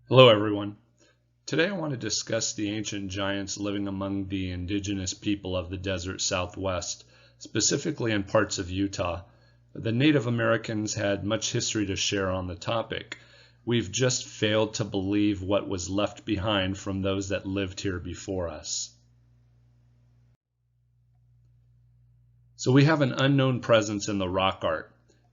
Hello everyone. Today I want to discuss the ancient giants living among the indigenous people of the desert Southwest, specifically in parts of Utah. The Native Americans had much history to share on the topic. We've just failed to believe what was left behind from those that lived here before us. So we have an unknown presence in the rock art.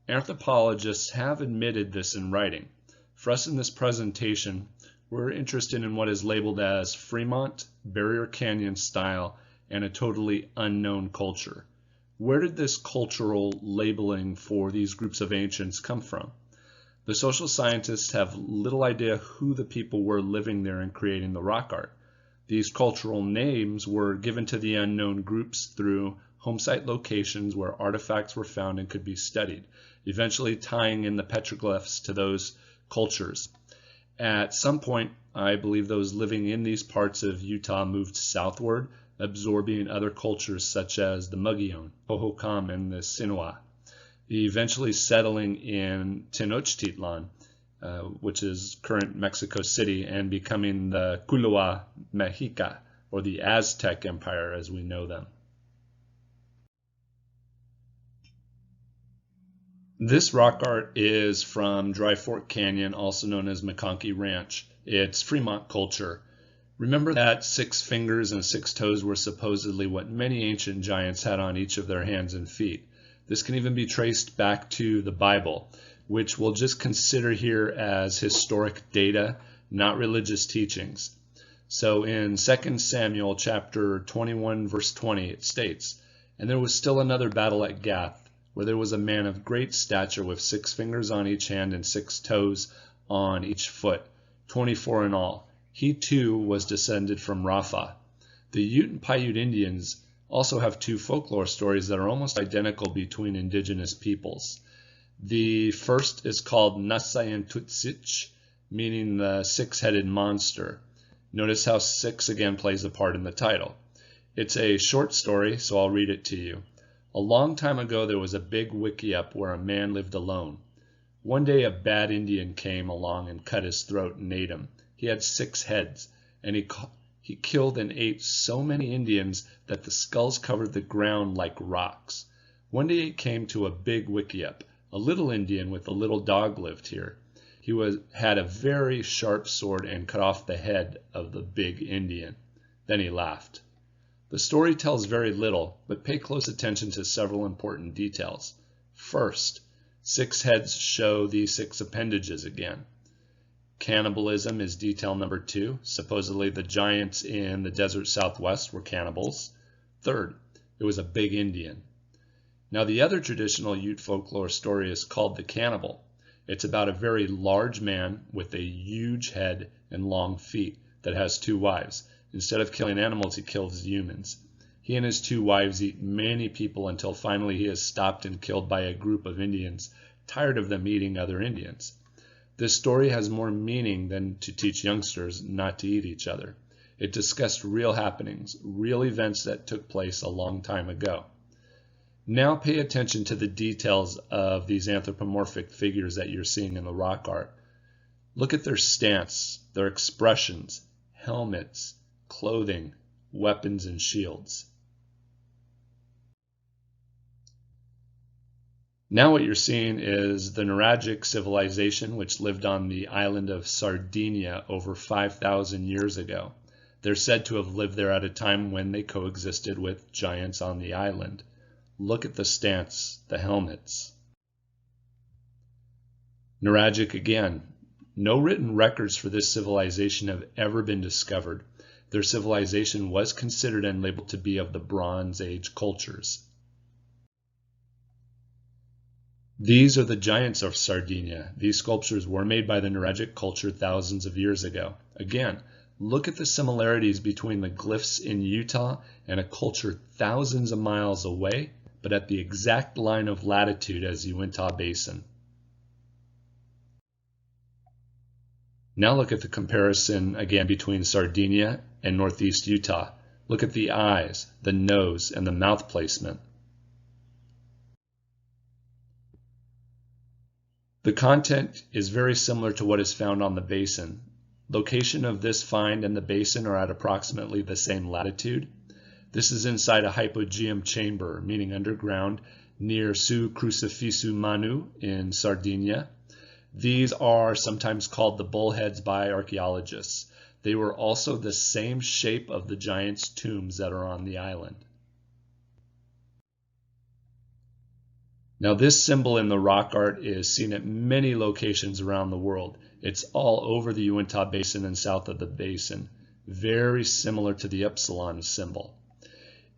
Anthropologists have admitted this in writing. For us in this presentation, we're interested in what is labeled as Fremont, Barrier Canyon style, and a totally unknown culture. Where did this cultural labeling for these groups of ancients come from? The social scientists have little idea who the people were living there and creating the rock art. These cultural names were given to the unknown groups through home site locations where artifacts were found and could be studied, eventually tying in the petroglyphs to those cultures. At some point, I believe those living in these parts of Utah moved southward, absorbing other cultures such as the Mogollon, Hohokam, and the Sinua, eventually settling in Tenochtitlan, which is current Mexico City, and becoming the Culua Mexica, or the Aztec Empire as we know them. This rock art is from Dry Fork Canyon, also known as McConkey Ranch. It's Fremont culture. Remember that 6 fingers and 6 toes were supposedly what many ancient giants had on each of their hands and feet. This can even be traced back to the Bible, which we'll just consider here as historic data, not religious teachings. So in 2 Samuel chapter 21 verse 20 it states, "And there was still another battle at Gath, where there was a man of great stature with 6 fingers on each hand and 6 toes on each foot, 24 in all. He too was descended from Rapha." The Ute and Paiute Indians also have 2 folklore stories that are almost identical between indigenous peoples. The first is called Nasayantutsich, meaning the 6-headed monster. Notice how 6 again plays a part in the title. It's a short story, so I'll read it to you. A long time ago there was a big wickiup where a man lived alone. One day a bad Indian came along and cut his throat and ate him. He had 6 heads, and he killed and ate so many Indians that the skulls covered the ground like rocks. One day it came to a big wickiup. A little Indian with a little dog lived here. He had a very sharp sword and cut off the head of the big Indian. Then he laughed. The story tells very little, but pay close attention to several important details. First, 6 heads show the 6 appendages again. Cannibalism is detail number 2. Supposedly the giants in the desert Southwest were cannibals. Third, it was a big Indian. Now the other traditional Ute folklore story is called the Cannibal. It's about a very large man with a huge head and long feet that has 2 wives. Instead of killing animals, he kills humans. He and his 2 wives eat many people until finally he is stopped and killed by a group of Indians, tired of them eating other Indians. This story has more meaning than to teach youngsters not to eat each other. It discussed real happenings, real events that took place a long time ago. Now pay attention to the details of these anthropomorphic figures that you're seeing in the rock art. Look at their stance, their expressions, helmets, clothing, weapons, and shields. Now what you're seeing is the Nuragic civilization, which lived on the island of Sardinia over 5,000 years ago. They're said to have lived there at a time when they coexisted with giants on the island. Look at the stance, the helmets. Nuragic again. No written records for this civilization have ever been discovered. Their civilization was considered and labeled to be of the Bronze Age cultures. These are the giants of Sardinia. These sculptures were made by the Nuragic culture thousands of years ago. Again, look at the similarities between the glyphs in Utah and a culture thousands of miles away, but at the exact line of latitude as Uinta Basin. Now look at the comparison again between Sardinia and northeast Utah. Look at the eyes, the nose, and the mouth placement. The content is very similar to what is found on the basin. Location of this find and the basin are at approximately the same latitude. This is inside a hypogeum chamber, meaning underground, near Su Crucifixu Manu in Sardinia. These are sometimes called the bullheads by archaeologists. They were also the same shape of the giants' tombs that are on the island. Now, this symbol in the rock art is seen at many locations around the world. It's all over the Uinta Basin and south of the basin, very similar to the Epsilon symbol.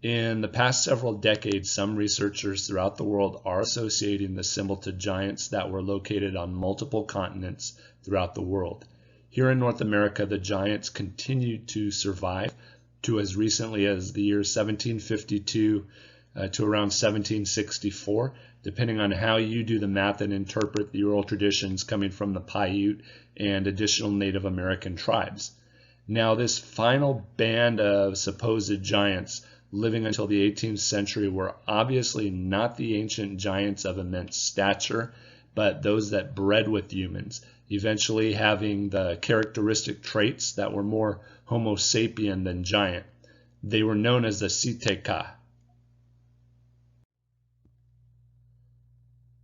In the past several decades, some researchers throughout the world are associating the symbol to giants that were located on multiple continents throughout the world. Here in North America, the giants continued to survive to as recently as the year 1752 to around 1764, depending on how you do the math and interpret the oral traditions coming from the Paiute and additional Native American tribes. Now, this final band of supposed giants living until the 18th century were obviously not the ancient giants of immense stature, but those that bred with humans, eventually having the characteristic traits that were more Homo sapien than giant. They were known as the Si-te-cah.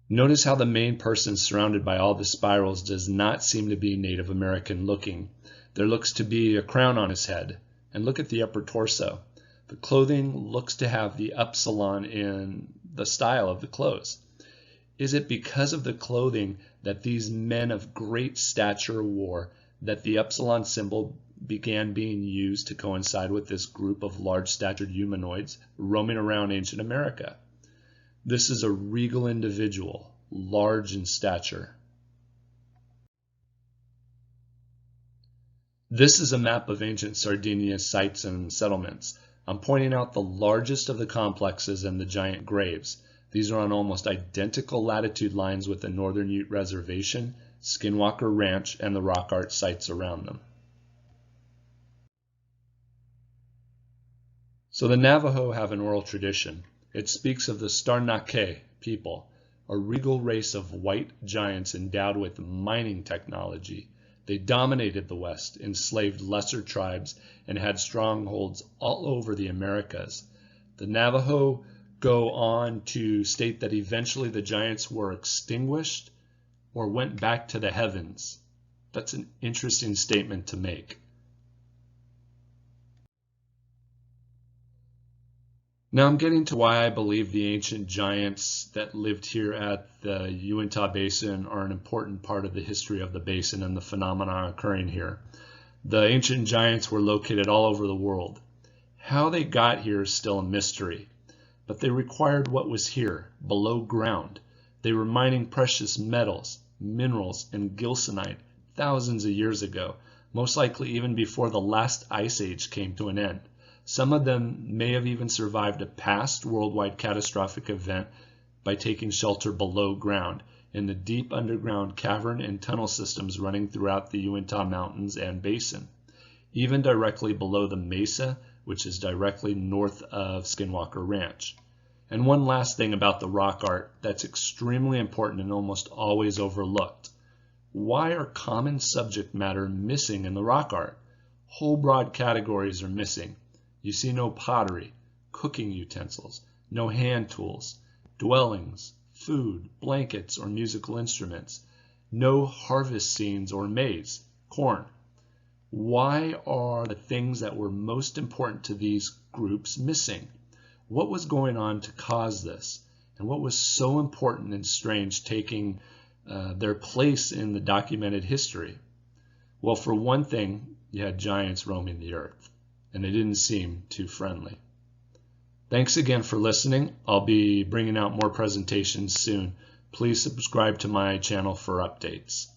Notice how the main person surrounded by all the spirals does not seem to be Native American looking. There looks to be a crown on his head. And look at the upper torso. The clothing looks to have the upsilon in the style of the clothes. Is it because of the clothing that these men of great stature wore that the upsilon symbol began being used to coincide with this group of large-statured humanoids roaming around ancient America? This is a regal individual, large in stature. This is a map of ancient Sardinia sites and settlements. I'm pointing out the largest of the complexes and the giant graves. These are on almost identical latitude lines with the Northern Ute Reservation, Skinwalker Ranch, and the rock art sites around them. So the Navajo have an oral tradition. It speaks of the Si-te-cah people, a regal race of white giants endowed with mining technology. They dominated the West, enslaved lesser tribes, and had strongholds all over the Americas. The Navajo go on to state that eventually the giants were extinguished or went back to the heavens. That's an interesting statement to make. Now I'm getting to why I believe the ancient giants that lived here at the Uinta Basin are an important part of the history of the basin and the phenomena occurring here. The ancient giants were located all over the world. How they got here is still a mystery, but they required what was here, below ground. They were mining precious metals, minerals, and gilsonite thousands of years ago, most likely even before the last ice age came to an end. Some of them may have even survived a past worldwide catastrophic event by taking shelter below ground in the deep underground cavern and tunnel systems running throughout the Uinta Mountains and basin, even directly below the mesa, which is directly north of Skinwalker Ranch. And one last thing about the rock art that's extremely important and almost always overlooked. Why are common subject matter missing in the rock art? Whole broad categories are missing. You see no pottery, cooking utensils, no hand tools, dwellings, food, blankets, or musical instruments, no harvest scenes or maize, corn. Why are the things that were most important to these groups missing? What was going on to cause this? And what was so important and strange taking their place in the documented history? Well, for one thing, you had giants roaming the earth, and they didn't seem too friendly. Thanks again for listening. I'll be bringing out more presentations soon. Please subscribe to my channel for updates.